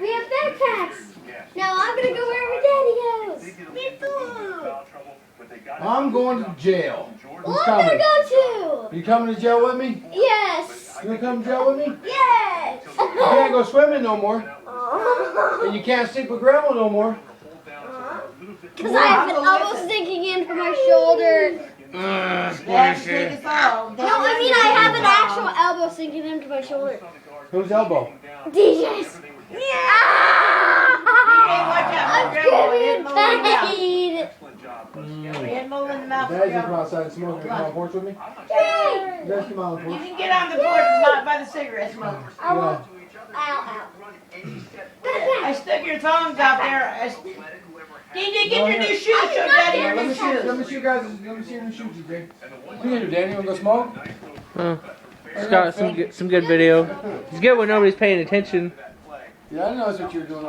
We have backpacks. Now I'm gonna go wherever Daddy goes. Me too. I'm going to jail. Well, I'm gonna go too. You coming to jail with me? Yes. You gonna come to jail with me? Yes. You can't go swimming no more. And you can't sleep with Grandma no more. Because I have an elbow sticking in from my shoulder. They have to take us off. No, I mean I have an actual elbow sinking into my shoulder. Whose elbow? DJ's. I'm getting paid. Dad's gonna come outside and smoke. You come on the porch with me? Yay! You guys come on the You porch. can get on the porch and not by the cigarette smoke. I won't. Ow, I stuck your tongues out there. DJ, get your new shoes. Show Daddy your Let new me see you shoes. guys. Let me see your new shoes, DJ. What you gonna do, Danny? You wanna go smoke? It's got some good video. It's good when nobody's paying attention. Yeah, I know that's what you're doing.